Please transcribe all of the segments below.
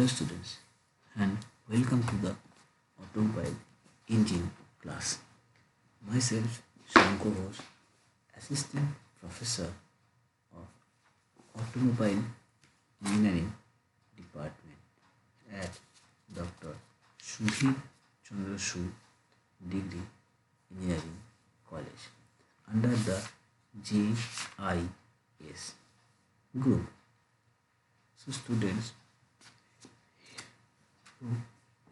Hello students and welcome to the Automobile Engine class. Myself Shanko Ghosh, Assistant Professor of Automobile Engineering Department at Dr. Sudhir Chandra Sood Degree Engineering College under the JIS group. So students,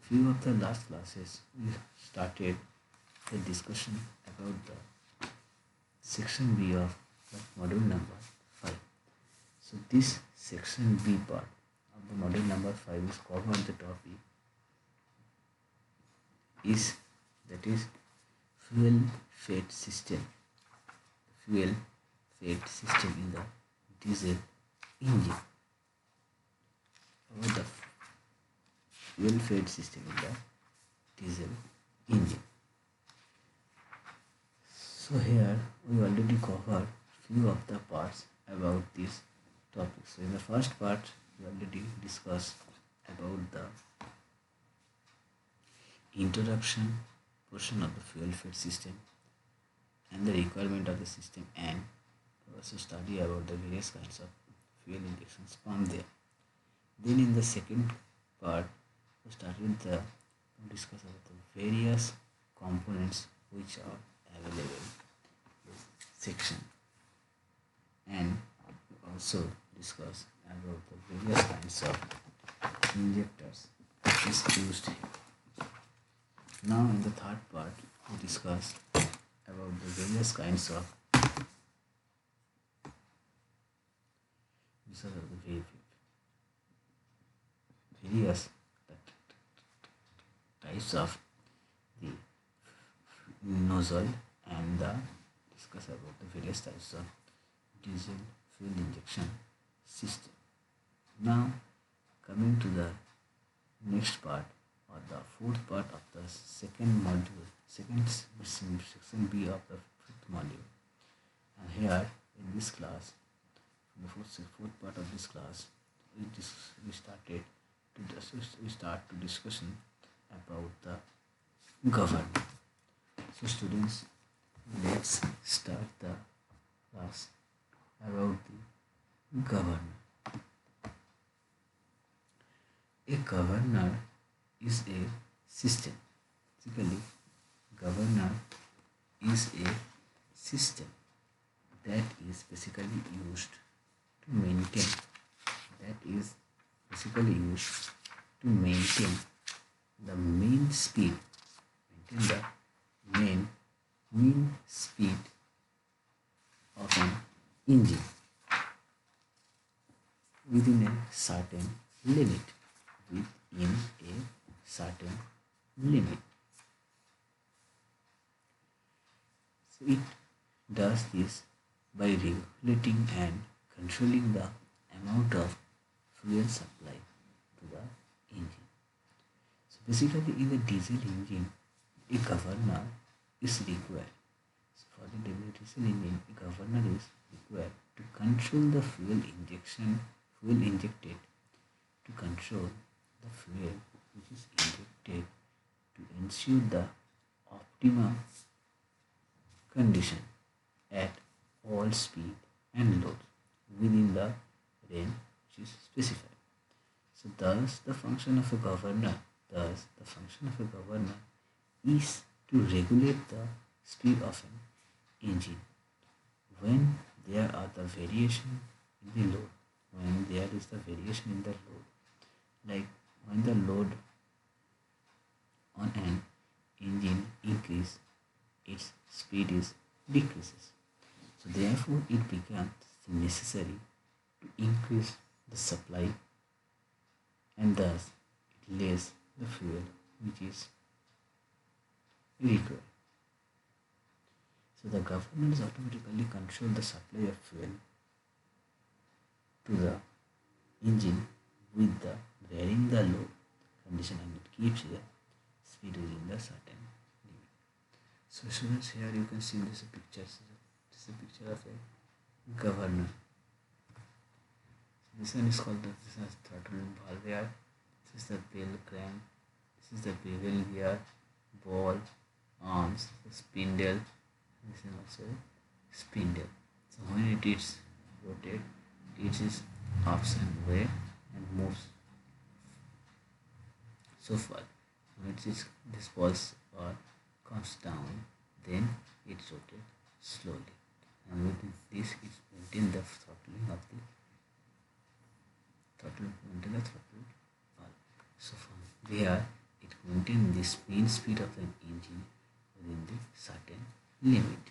few of the last classes we started the discussion about the section B of the module number 5. So this section B part of the module number 5 is covered the topic is that is fuel fed system. Fuel fed system in the diesel engine. About the fuel fed system in the diesel engine. So here we already covered few of the parts about this topic. So in the first part we already discussed about the introduction portion of the fuel fed system and the requirement of the system, and also study about the various kinds of fuel injections pump there. Then in the second part we started to discuss about the various components which are available in this section, and also discuss about the various kinds of injectors that is used here. Now in the third part we discuss about the various kinds of various types of the nozzle, and discuss about the various types of diesel fuel injection system. Now coming to the next part or the fourth part of the second module, section B of the fifth module. And here in this class, in the fourth part of this class, we start to discussion about the governor. So students, let's start the class about the governor. A governor is a system. Basically, governor is a system that is basically used to maintain. The main speed. Maintain the mean speed of an engine within a certain limit. So it does this by regulating and controlling the amount of fuel supply to the engine. So basically in the diesel engine, a governor is required. So for the diesel engine, a governor is required to control the fuel injected, to control the fuel which is injected, to ensure the optimum condition at all speed and load within the range which is specified. So thus the function of a governor is to regulate the speed of an engine when there are the variation in the load. When there is the variation in the load, like when the load on an engine increases, its speed is decreases. So therefore it becomes necessary to increase the supply, and thus it lays the fuel which is required. So the governors automatically control the supply of fuel to the engine with the varying the load condition, and it keeps the speed within the certain limit. So students, here you can see this picture. This is a picture of a governor. This one is called the throttle valve here, This is the bell crank. This is the bevel gear, ball, arms, the spindle. This is also a spindle. So when it is rotated, it is ups and way and moves so far. When it is this pulse or comes down, then it rotates slowly. And with this, it maintains the throttling of the throttle valve. So from there, it maintains the main speed of the engine within the certain limit.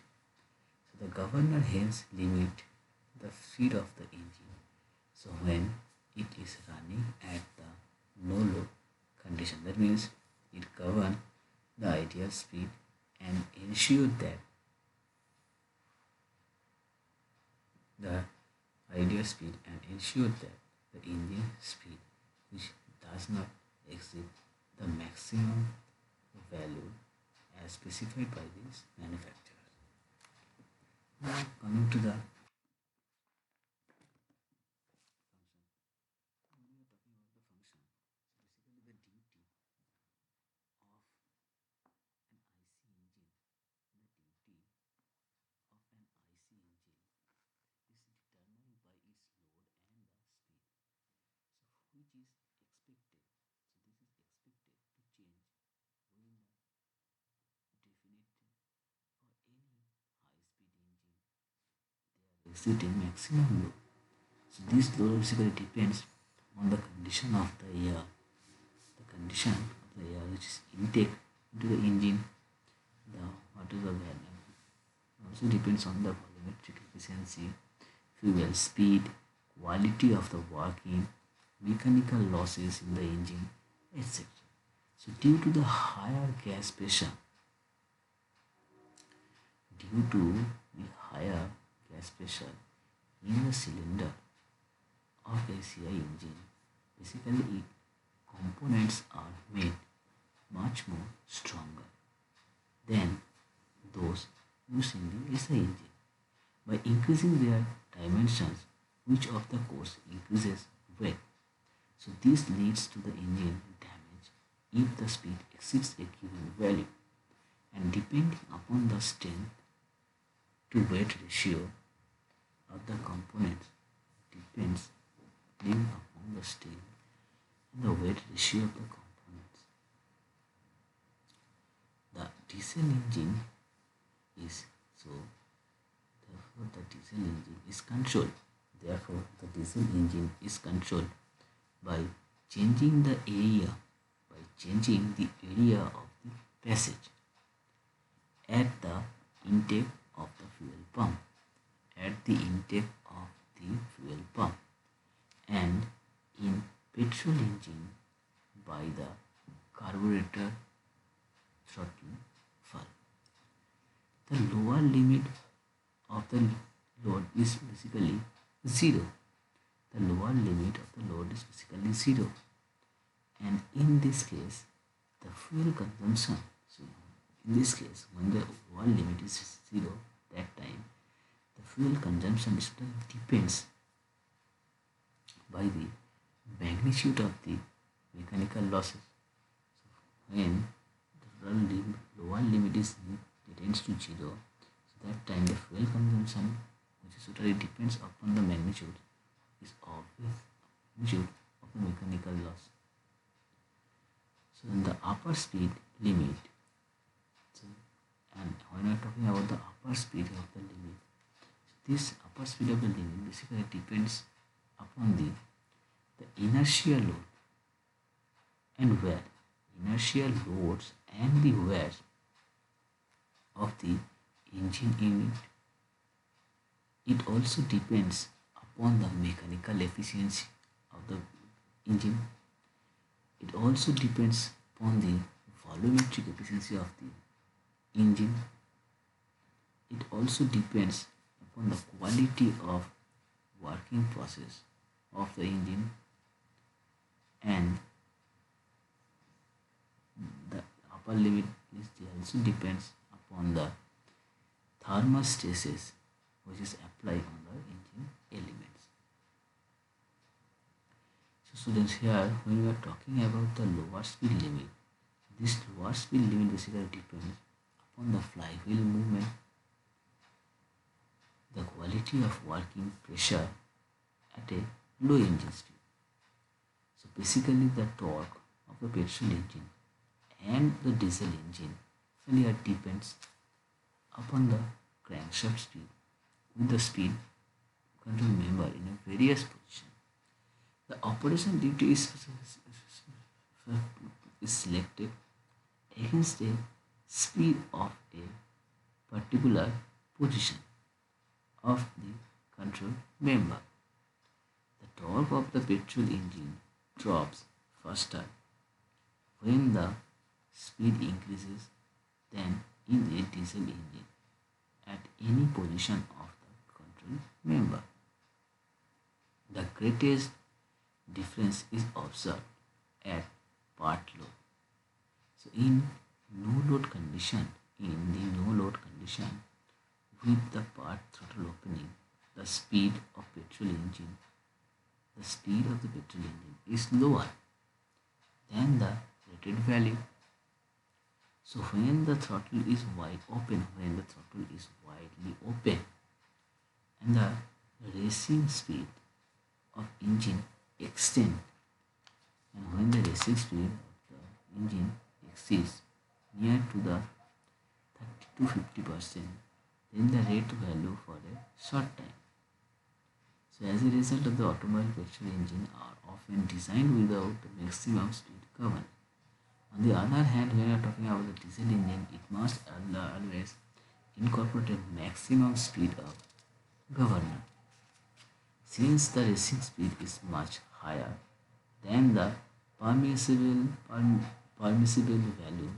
So the governor hence limit the speed of the engine. So when it is running at the no load condition, that means it governs the ideal speed and ensure that the ideal speed and ensure that the engine speed which does not exceed the maximum value as specified by this manufacturer. Now coming to the when we are talking about the function, so basically the duty of an IC engine, the duty of an IC engine is determined by its load and the speed. So which is expected. So this is expected to change within the definite for any high-speed engine. They are exceeding maximum load. So this load basically depends on the condition of the air, the condition of the air which is intake into the engine, the what is the value. Also depends on the volumetric efficiency, fuel speed, quality of the working, mechanical losses in the engine, etc. So due to the higher gas pressure, due to the higher gas pressure in the cylinder of ACI engine, basically its components are made much more stronger than those used in the SI engine. By increasing their dimensions, which of the course increases weight. So this leads to the engine damage if the speed exceeds a given value, and depending upon the strength to weight ratio of the components depends upon the strength and the weight ratio of the components. The diesel engine is so therefore the diesel engine is controlled. Therefore the diesel engine is controlled by changing the area of the passage at the intake of the fuel pump and in petrol engine by the carburetor throttle valve. The lower limit of the load is basically zero. The lower limit of the load is basically zero, and in this case the fuel consumption, so in this case when the lower limit is zero, that time the fuel consumption depends by the magnitude of the mechanical losses. So when the lower limit is tends to zero, so that time the fuel consumption, which is totally depends upon the magnitude, is obvious magnitude of the mechanical loss. So in the upper speed limit, so, and when we are talking about the upper speed of the limit, so this upper speed of the limit basically depends upon the inertial load and wear. Inertial loads and the wear of the engine unit. It also depends upon the mechanical efficiency of the engine. It also depends upon the volumetric efficiency of the engine. It also depends upon the quality of working process of the engine, and the upper limit is also depends upon the thermal stresses which is applied on the engine elements. So So students, here when we are talking about the lower speed limit, this lower speed limit basically depends upon the flywheel movement, the quality of working pressure at a low engine speed. So basically the torque of the petrol engine and the diesel engine really depends upon the crankshaft speed with the speed control member in a various position. The operation duty is selected against the speed of a particular position of the control member. The torque of the petrol engine drops faster when the speed increases than in a diesel engine at any position of the control member. The greatest difference is observed at part load. So in no load condition with the part throttle opening, the speed of the petrol engine is lower than the rated value. So when the throttle is widely open and the racing speed of engine extend, and when the racing speed of the engine exceeds near to the 30 to 50%, then the rate value for a short time. So as a result of the automobile petrol engine are often designed without the maximum speed governor. On the other hand, when we are talking about the diesel engine, it must always incorporate a maximum speed of governor. Since the racing speed is much higher than the permissible, permissible value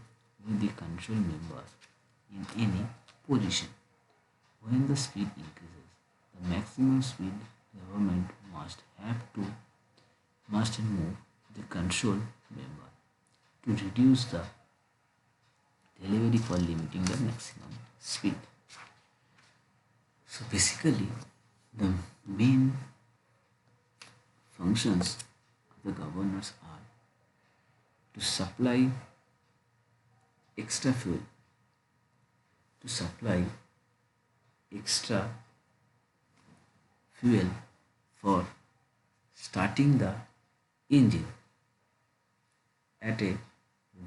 with the control member in any position. When the speed increases, the maximum speed government must move the control member to reduce the delivery for limiting the maximum speed. So basically, the main functions of the governors are to supply extra fuel, to supply extra fuel for starting the engine at a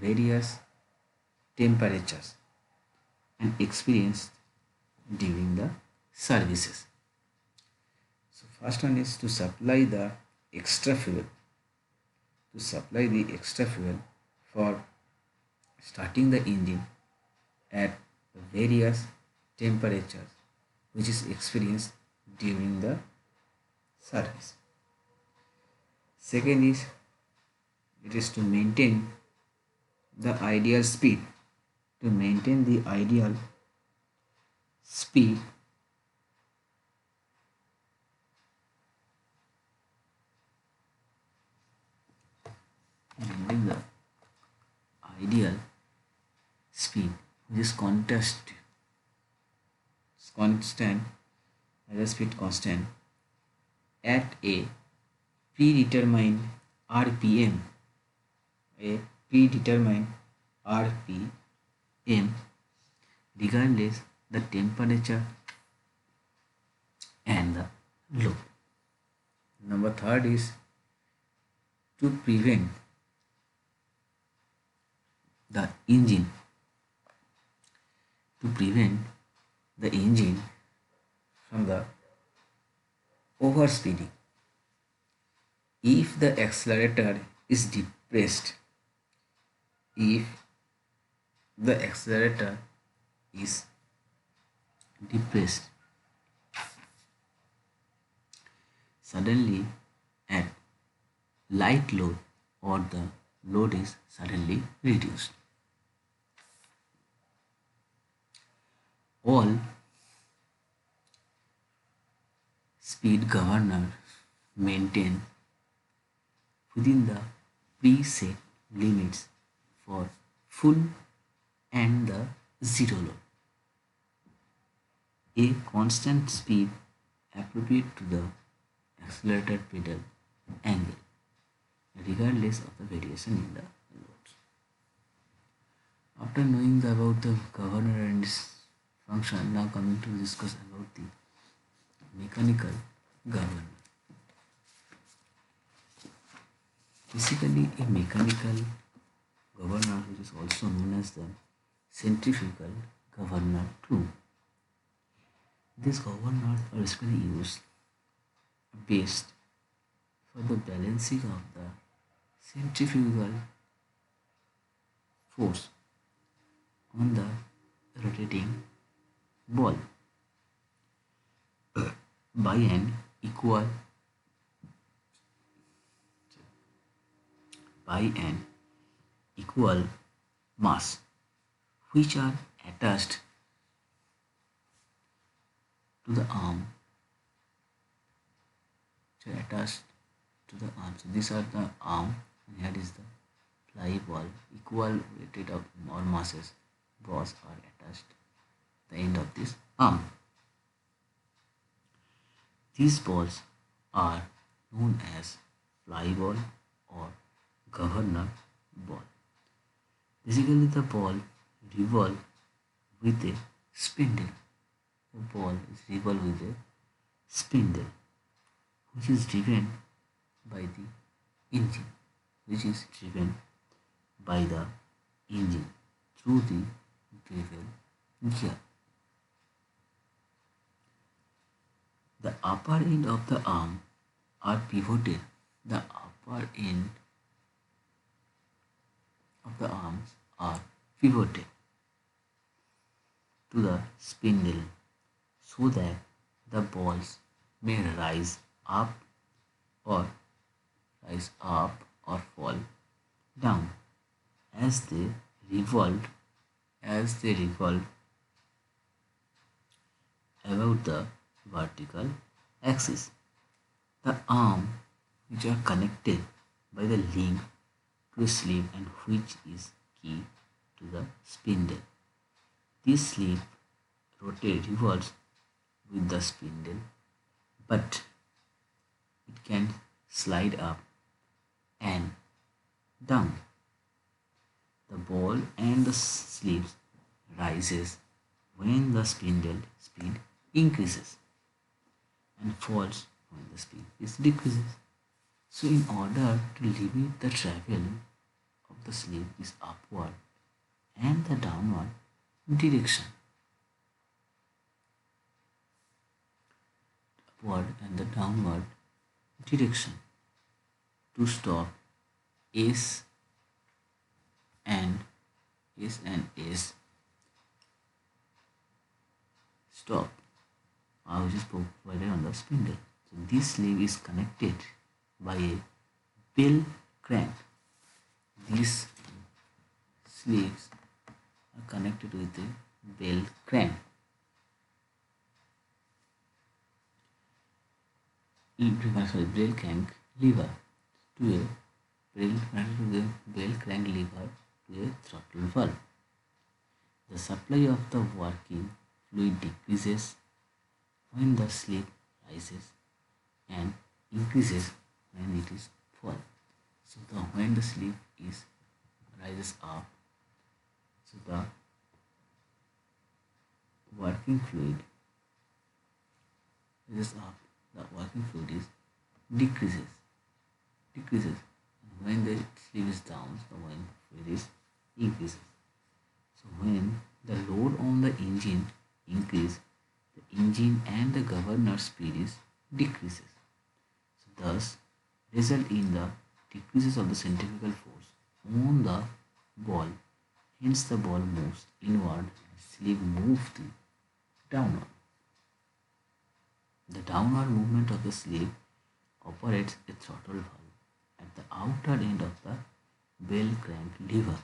various temperatures and experienced during the services. So first one is to supply the extra fuel, for starting the engine at various temperatures which is experienced during the service. Second is it is to maintain the ideal speed, maintain the ideal speed which is constant as a speed constant at a predetermined RPM, regardless the temperature and the load. Number third is to prevent the engine from the overspeeding. If the accelerator is depressed, suddenly at light load or the load is suddenly reduced, all speed governor maintain within the preset limits for full and the zero load. A constant speed appropriate to the accelerator pedal angle regardless of the variation in the loads. After knowing about the governor and its function, now coming to discuss about the mechanical governor. Basically, a mechanical governor, which is also known as the centrifugal governor too. These governors are basically used based for the balancing of the centrifugal force on the rotating ball by an equal mass, which are attached to the arm. So these are the arm, and here is the fly ball. Equal weighted of more masses balls are attached at the end of this arm. These balls are known as fly ball or governor ball. Basically, the ball revolves with a spindle. The ball is revolved with a spindle, which is driven by the engine, through the bevel gear. The upper end of the arm are pivoted. The upper end of the arms are pivoted to the spindle so that the balls may rise up or fall down as they revolve about the vertical axis. The arm, which are connected by the link to a sleeve and which is key to the spindle. This sleeve revolves with the spindle, but it can slide up and down. The ball and the sleeve rises when the spindle speed increases and falls when the speed decreases. So in order to limit the travel of the sleeve is upward and the downward direction. Upward and the downward direction. To stop S and S stop which is provided on the spindle. So this sleeve is connected by a bell crank. These sleeves are connected with a bell crank. Bell crank lever to a bell crank lever to a throttle valve. The supply of the working fluid decreases when the sleeve rises and increases when it is fall. So when the sleeve rises up, so the working fluid rises up, the working fluid decreases. And when the sleeve is down, the working fluid increases. So when the load on the engine increases, the engine and the governor speed decreases. So thus result in the decreases of the centrifugal force on the ball. Hence the ball moves inward and sleeve moves downward. The downward movement of the sleeve operates a throttle valve at the outer end of the bell crank lever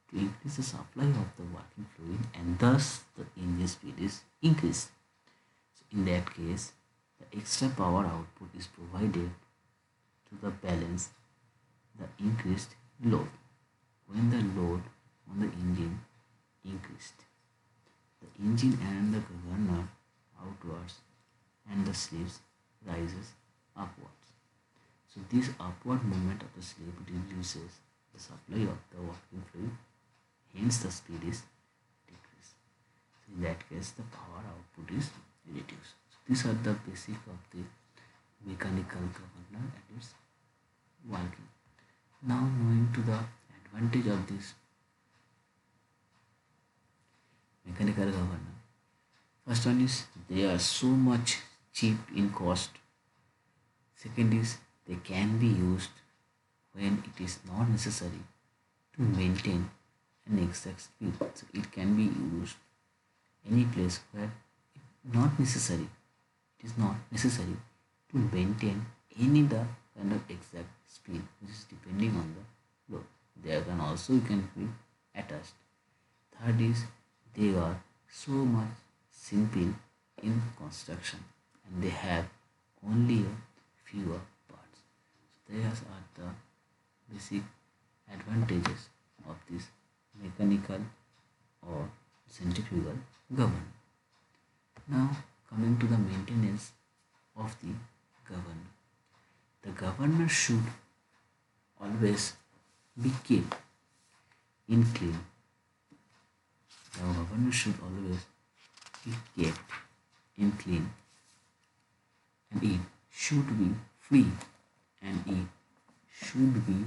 to increase the supply of the working fluid, and thus the engine speed is increased. So in that case, the extra power output is provided to the balance the increased load. When the load on the engine increased, the engine and the governor outwards and the sleeves rises upwards. So this upward movement of the slab reduces the supply of the working fluid, hence the speed is decreased. So in that case, the power output is reduced. So these are the basic of the mechanical governor and its working. Now moving to the advantage of this mechanical governor. First one is they are so much cheap in cost. Second is they can be used when it is not necessary to maintain an exact speed. So it can be used any place where it not necessary. It is not necessary to maintain any the kind of exact speed which is depending on the load. There can also you can be attached. Third is they are so much simple in construction and they have only a fewer parts. So these are the basic advantages of this mechanical or centrifugal governor. Now coming to the maintenance of the governor. The governor should always be kept in clean. The governor should always be kept in clean and it should be free and it should be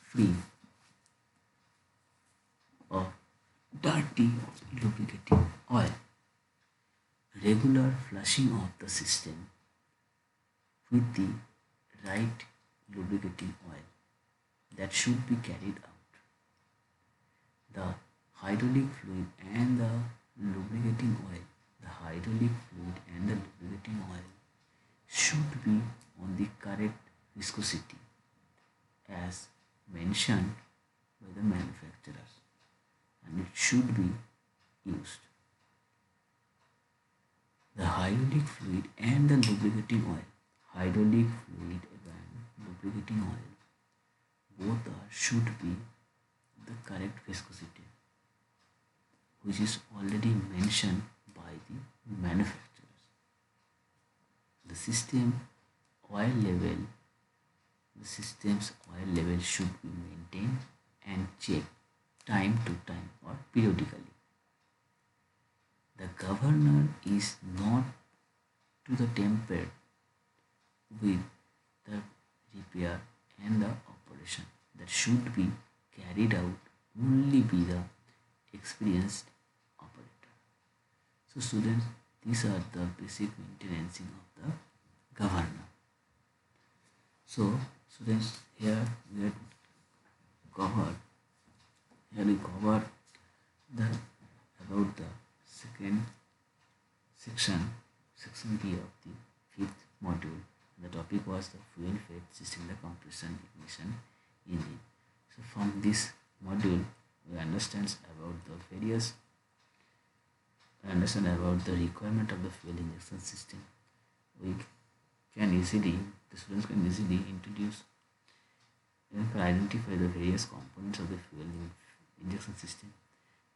free of dirty lubricating oil. Regular flushing of the system with the right lubricating oil that should be carried out. The hydraulic fluid and the lubricating oil, the hydraulic fluid and the lubricating oil should be on the correct viscosity as mentioned by the manufacturers and it should be used. The hydraulic fluid and the lubricating oil, hydraulic fluid and lubricating oil, both should be the correct viscosity which is already mentioned by the manufacturers. The system's oil level should be maintained and checked time to time or periodically. The governor is not to the tempered with the repair and the operation that should be carried out only by the experienced operator. So students, these are the basic maintenance of the governor. So students, here we covered the about the second section B of the fifth module. The topic was the fuel-fed system, the compression ignition engine. So from this module, we understand about the requirement of the fuel injection system. The students can easily introduce and identify the various components of the fuel injection system.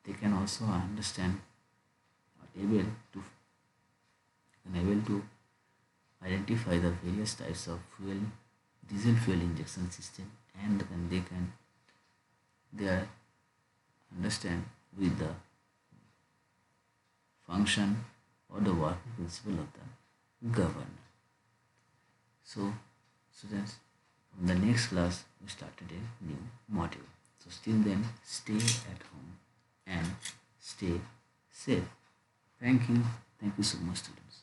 They can also understand or able to identify the various types of diesel fuel injection system, and they understand with the function or the working principle of the governor. So students, from the next class we started a new module. So still then, stay at home and stay safe. Thank you so much students.